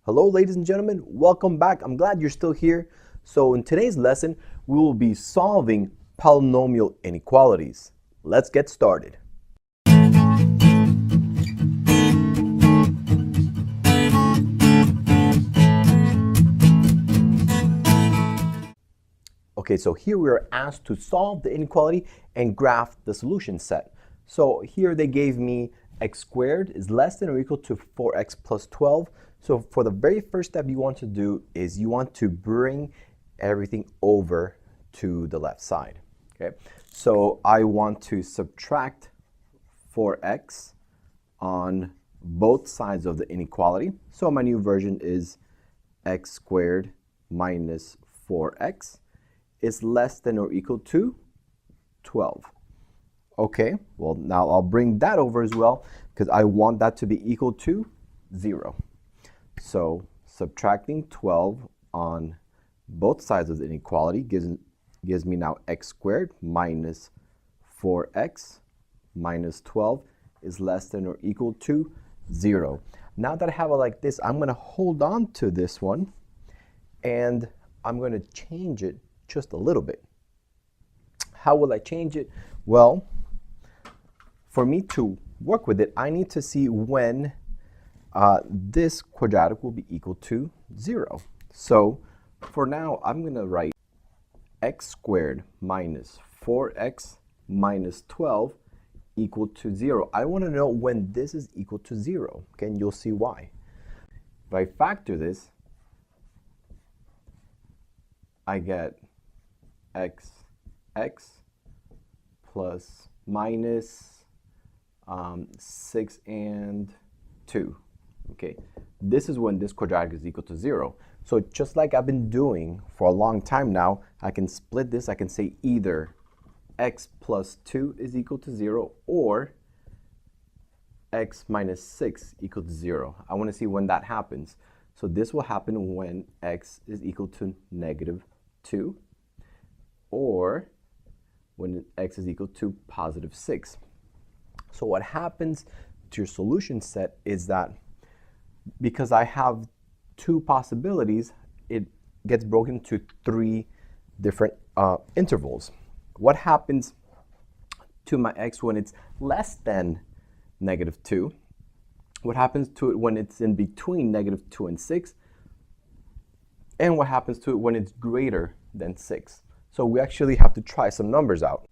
Hello, ladies and gentlemen. Welcome back. I'm glad you're still here. So in today's lesson, we will be solving polynomial inequalities. Let's get started. Okay, so here we are asked to solve the inequality and graph the solution set. So here they gave me x squared is less than or equal to 4x plus 12. So for the very first step you want to do is you want to bring everything over to the left side. Okay, so I want to subtract 4x on both sides of the inequality. So my new version is x squared minus 4x is less than or equal to 12. Okay, well now I'll bring that over as well because I want that to be equal to 0. So subtracting 12 on both sides of the inequality gives me now x squared minus 4x minus 12 is less than or equal to 0. Now that I have it like this, I'm going to hold on to this one and I'm going to change it just a little bit. How will I change it? Well, for me to work with it, I need to see when this quadratic will be equal to 0. So for now, I'm going to write x squared minus 4x minus 12 equal to 0. I want to know when this is equal to 0. Okay, and you'll see why. If I factor this, I get x plus minus 6 and 2. Okay, this is when this quadratic is equal to 0. So just like I've been doing for a long time now, I can split this. I can say either x plus 2 is equal to 0 or x minus 6 equal to 0. I want to see when that happens. So this will happen when x is equal to negative 2 or when x is equal to positive 6. So what happens to your solution set is that because I have two possibilities, it gets broken into 3 different intervals. What happens to my x when it's less than negative 2? What happens to it when it's in between negative 2 and 6? And what happens to it when it's greater than 6? So we actually have to try some numbers out.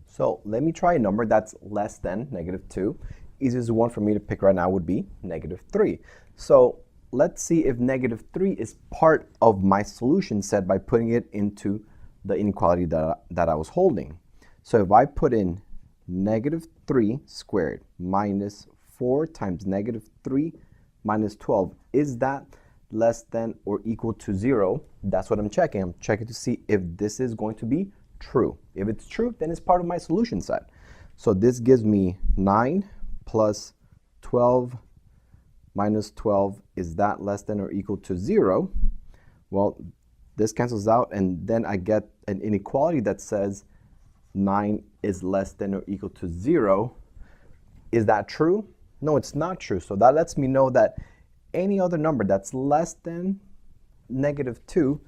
So let me try a number that's less than negative 2. Easiest one for me to pick right now would be negative 3. So let's see if negative 3 is part of my solution set by putting it into the inequality that I was holding. So if I put in negative 3 squared minus 4 times negative 3 minus 12, is that less than or equal to 0? That's what I'm checking. I'm checking to see if this is going to be true. If it's true, then it's part of my solution set. So this gives me 9 plus 12 minus 12. Is that less than or equal to 0? Well, this cancels out, and then I get an inequality that says 9 is less than or equal to 0. Is that true? No, it's not true. So that lets me know that any other number that's less than negative 2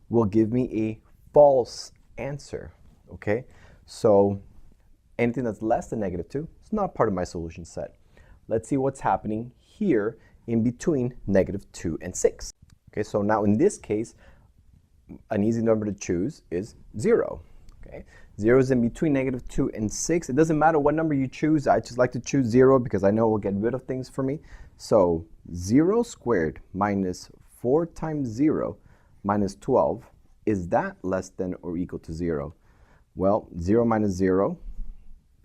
will give me a false answer. Okay, so anything that's less than negative 2 is not part of my solution set. Let's see what's happening here in between negative 2 and 6. Okay, so now in this case, an easy number to choose is 0. Okay, 0 is in between negative 2 and 6. It doesn't matter what number you choose. I just like to choose 0 because I know it will get rid of things for me. So 0 squared minus 4 times 0 minus 12, is that less than or equal to 0? Well, 0 minus 0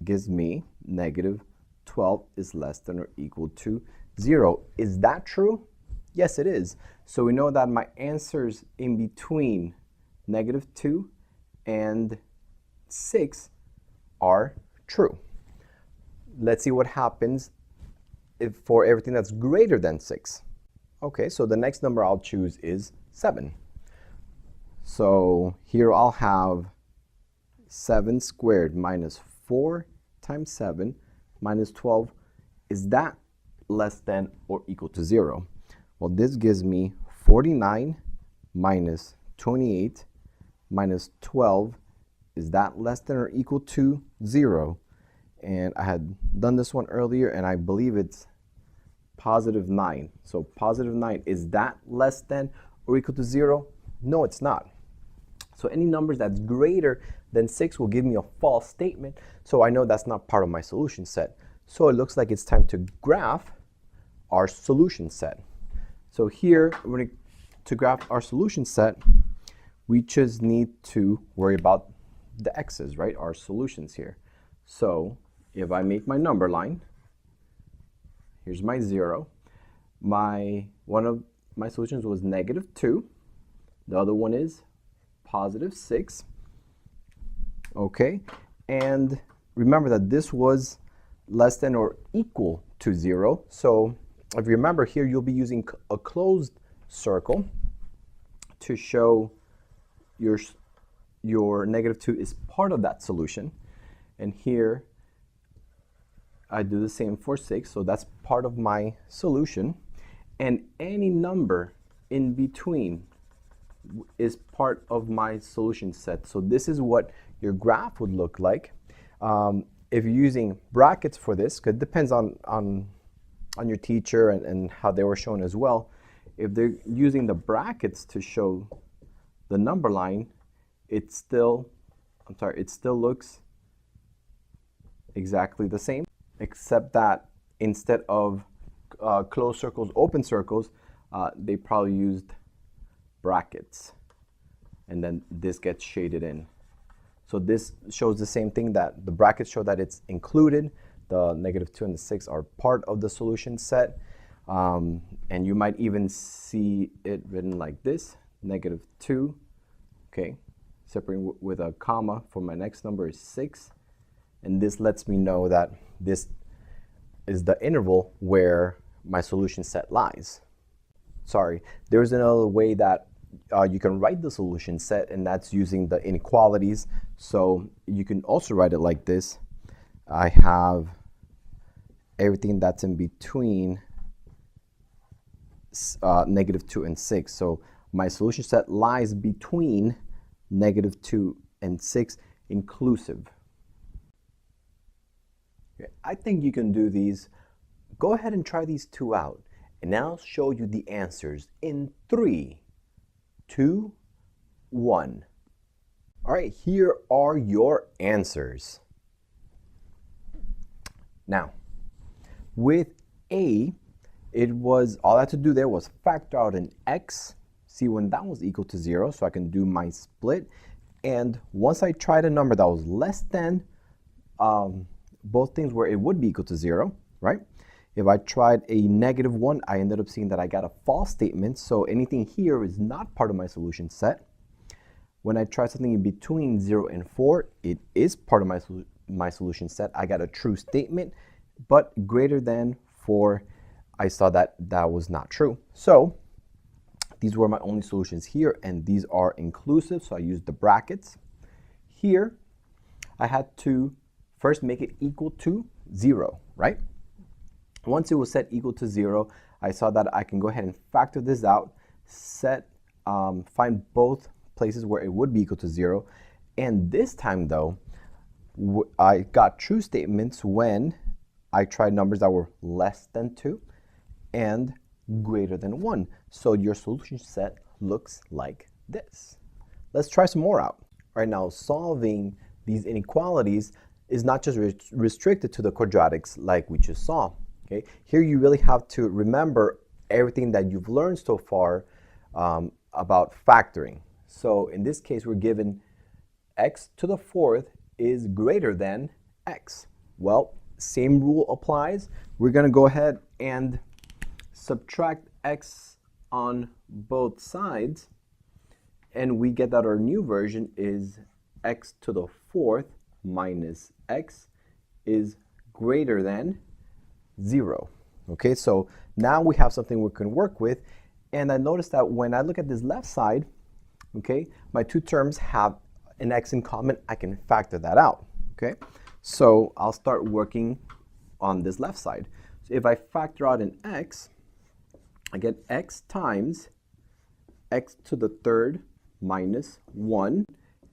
gives me negative 12 is less than or equal to 0. Is that true? Yes, it is. So we know that my answers in between negative 2 and 6 are true. Let's see what happens if for everything that's greater than 6. Okay, so the next number I'll choose is 7. So here I'll have 7 squared minus 4 times 7 minus 12. Is that less than or equal to 0? Well, this gives me 49 minus 28 minus 12. Is that less than or equal to 0? And I had done this one earlier, and I believe it's positive 9. So positive 9, is that less than or equal to 0? No, it's not. So any numbers that's greater than 6 will give me a false statement, so I know that's not part of my solution set. So it looks like it's time to graph our solution set. So here, to graph our solution set, we just need to worry about the x's, right? Our solutions here. So if I make my number line, here's my 0. One of my solutions was -2. The other one is +6. Okay, and remember that this was less than or equal to 0. So if you remember here, you'll be using a closed circle to show your -2 is part of that solution. And here I do the same for 6, so that's part of my solution. And any number in between is part of my solution set. So this is what your graph would look like. If you're using brackets for this, because it depends on your teacher and how they were shown as well. If they're using the brackets to show the number line, it still looks exactly the same, except that instead of closed circles, open circles, they probably used brackets, and then this gets shaded in. So this shows the same thing, that the brackets show that it's included. The -2 and the 6 are part of the solution set. And you might even see it written like this, -2, okay, separating with a comma for my next number is 6. And this lets me know that this is the interval where my solution set lies. Sorry, there's another way that you can write the solution set, and that's using the inequalities. So you can also write it like this. I have everything that's in between -2 and 6. So my solution set lies between -2 and 6 inclusive. Okay, I think you can do these. Go ahead and try these two out, and I'll show you the answers in 3, 2, 1. All right, here are your answers. Now, with A, it was, all I had to do there was factor out an x, see when that was equal to 0, so I can do my split. And once I tried a number that was less than both things where it would be equal to 0, right? If I tried a -1, I ended up seeing that I got a false statement, so anything here is not part of my solution set. When I try something in between 0 and 4, it is part of my solution set. I got a true statement, but greater than 4, I saw that that was not true. So these were my only solutions here, and these are inclusive, so I used the brackets. Here, I had to first make it equal to 0, right? Once it was set equal to 0, I saw that I can go ahead and factor this out, find both places where it would be equal to 0. And this time, though, I got true statements when I tried numbers that were less than 2 and greater than 1. So your solution set looks like this. Let's try some more out. Right now, solving these inequalities is not just restricted to the quadratics like we just saw. Okay? Here you really have to remember everything that you've learned so far about factoring. So in this case, we're given x to the 4th is greater than x. Well, same rule applies. We're going to go ahead and subtract x on both sides, and we get that our new version is x to the 4th minus x is greater than 0. Okay, so now we have something we can work with, and I noticed that when I look at this left side, okay, my two terms have an x in common. I can factor that out. Okay, so I'll start working on this left side. So if I factor out an x, I get x times x to the third minus 1.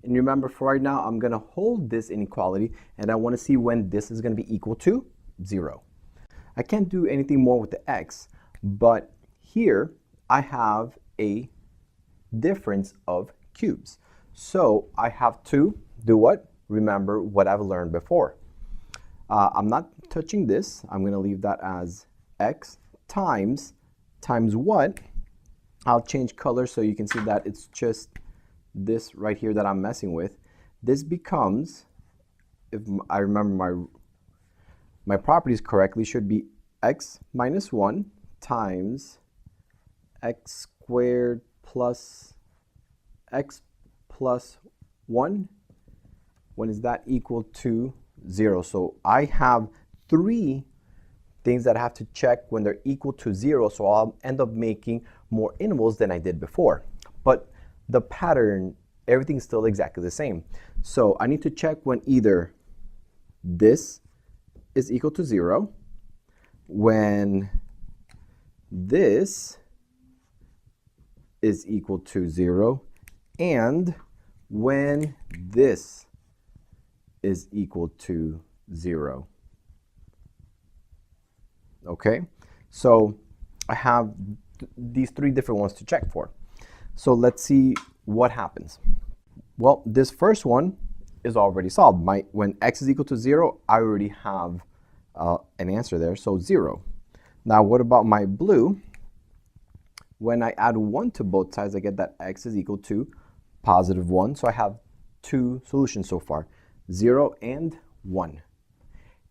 And remember, for right now, I'm going to hold this inequality, and I want to see when this is going to be equal to 0. I can't do anything more with the x, but here I have a difference of cubes. So I have to do what? Remember what I've learned before. I'm not touching this. I'm going to leave that as x times what? I'll change color so you can see that it's just this right here that I'm messing with. This becomes, if I remember my properties correctly, should be x minus 1 times x squared plus x plus 1. When is that equal to 0? So I have 3 things that I have to check when they're equal to 0, so I'll end up making more intervals than I did before. But the pattern, everything's still exactly the same. So I need to check when either this is equal to 0, when this is equal to 0, and when this is equal to 0. Okay, so I have these 3 different ones to check for. So let's see what happens. Well, this first one is already solved. When x is equal to 0, I already have an answer there, so 0. Now what about my blue? When I add 1 to both sides, I get that x is equal to positive 1. So I have 2 solutions so far, 0 and 1.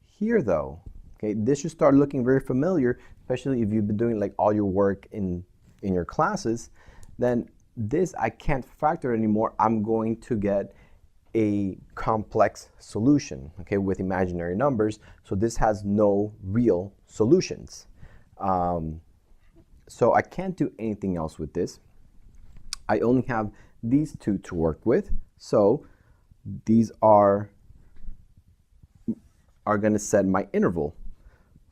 Here though, okay, this should start looking very familiar, especially if you've been doing like all your work in your classes. Then this I can't factor anymore. I'm going to get a complex solution, okay, with imaginary numbers. So this has no real solutions. So I can't do anything else with this. I only have these 2 to work with. So these are going to set my interval,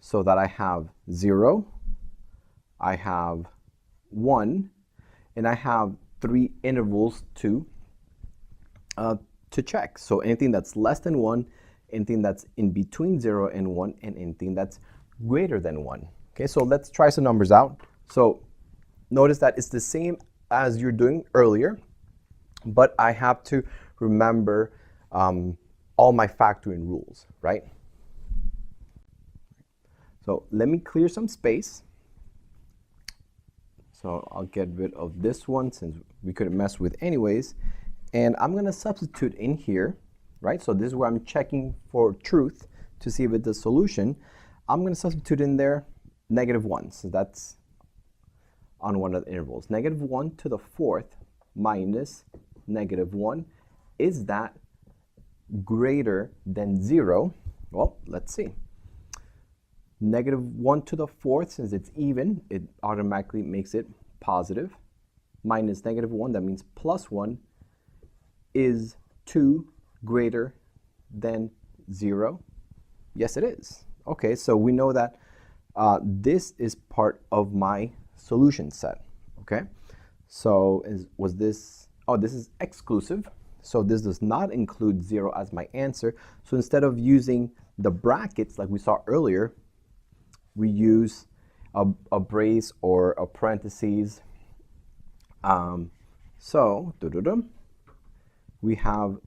so that I have 0, I have 1, and I have 3 intervals to check. So anything that's less than 1, anything that's in between 0 and 1, and anything that's greater than 1. Okay, so let's try some numbers out. So notice that it's the same as you're doing earlier, but I have to remember all my factoring rules, right? So let me clear some space. So I'll get rid of this one since we couldn't mess with anyways. And I'm going to substitute in here, right? So this is where I'm checking for truth to see if it's a solution. I'm going to substitute in there -1. So that's on one of the intervals. -1 to the 4th minus -1. Is that greater than 0? Well, let's see. -1 to the 4th, since it's even, it automatically makes it positive. Minus -1, that means +1. Is 2 greater than 0? Yes, it is. Okay, so we know that this is part of my solution set. Okay, so this is exclusive. So this does not include 0 as my answer. So instead of using the brackets like we saw earlier, we use a brace or a parentheses. So we have,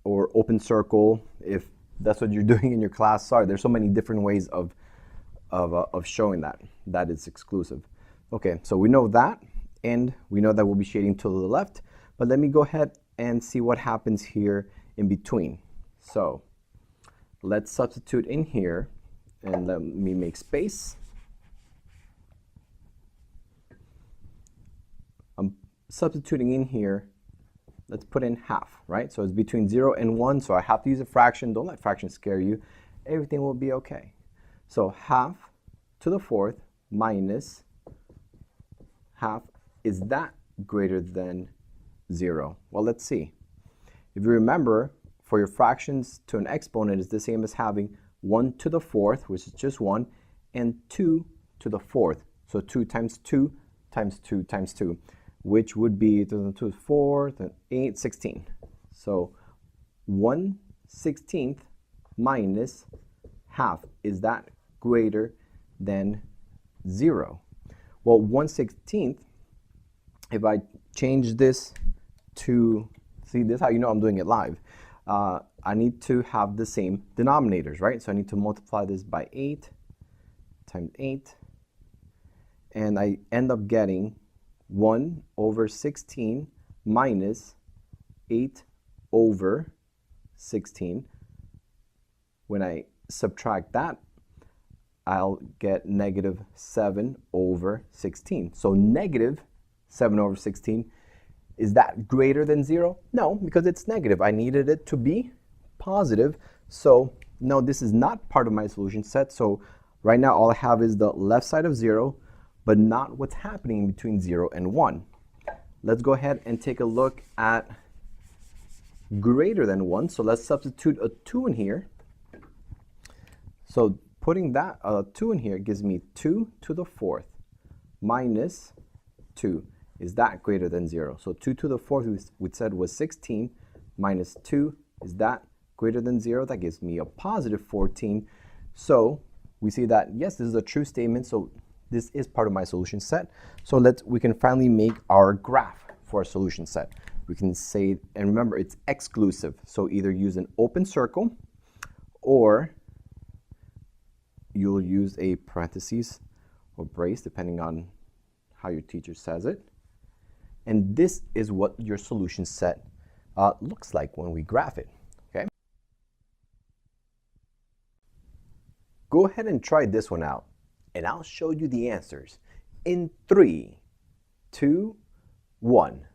or open circle, if that's what you're doing in your class. Sorry, there's so many different ways of showing that it's exclusive. Okay, so we know that, and we know that we'll be shading to the left. But let me go ahead and see what happens here in between. So let's substitute in here, and let me make space. I'm substituting in here. Let's put in half, right? So it's between 0 and 1, so I have to use a fraction. Don't let fractions scare you. Everything will be okay. So half to the 4th minus half, is that greater than 0? Well, let's see. If you remember, for your fractions to an exponent is the same as having 1 to the 4th, which is just 1, and 2 to the 4th, So 2 times 2 times 2 times 2, which would be 2 is 4, then 8, 16. So 1/16 minus half, is that greater than 0? Well, 1/16, if I change this to, see, this is how you know I'm doing it live. I need to have the same denominators, right? So I need to multiply this by 8 times 8, and I end up getting 1/16 minus 8/16. When I subtract that, I'll get negative 7/16. So negative 7/16, is that greater than 0? No, because it's negative. I needed it to be positive. So no, this is not part of my solution set. So right now all I have is the left side of 0, but not what's happening between 0 and 1. Let's go ahead and take a look at greater than 1. So let's substitute a 2 in here. So putting that 2 in here gives me 2 to the 4th minus 2. Is that greater than 0? So 2 to the 4th we said was 16 minus 2. Is that greater than 0? That gives me a positive 14. So we see that, yes, this is a true statement. So this is part of my solution set. So we can finally make our graph for a solution set. We can say, and remember, it's exclusive. So either use an open circle, or you'll use a parentheses or brace, depending on how your teacher says it. And this is what your solution set looks like when we graph it. Okay. Go ahead and try this one out, and I'll show you the answers in 3, 2, 1.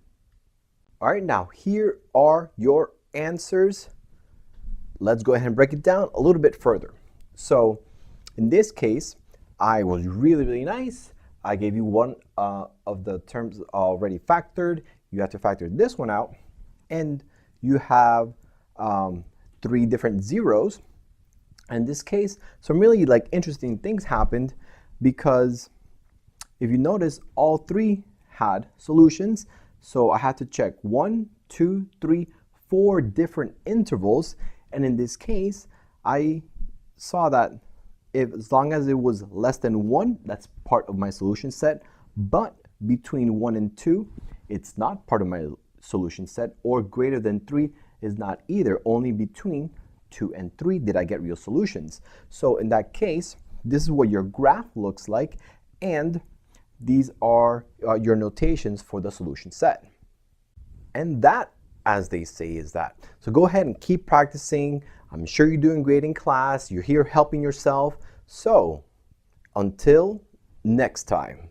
All right, now here are your answers. Let's go ahead and break it down a little bit further. So in this case, I was really, really nice. I gave you one of the terms already factored. You have to factor this one out, and you have 3 different zeros. In this case, some really interesting things happened, because if you notice, all 3 had solutions. So I had to check 1, 2, 3, 4 different intervals, and in this case, I saw that as long as it was less than 1, that's part of my solution set. But between 1 and 2, it's not part of my solution set, or greater than 3 is not either. Only between 2 and 3 did I get real solutions. So in that case, this is what your graph looks like, and these are your notations for the solution set. And that, as they say, is that. So go ahead and keep practicing. I'm sure you're doing great in class. You're here helping yourself. So until next time.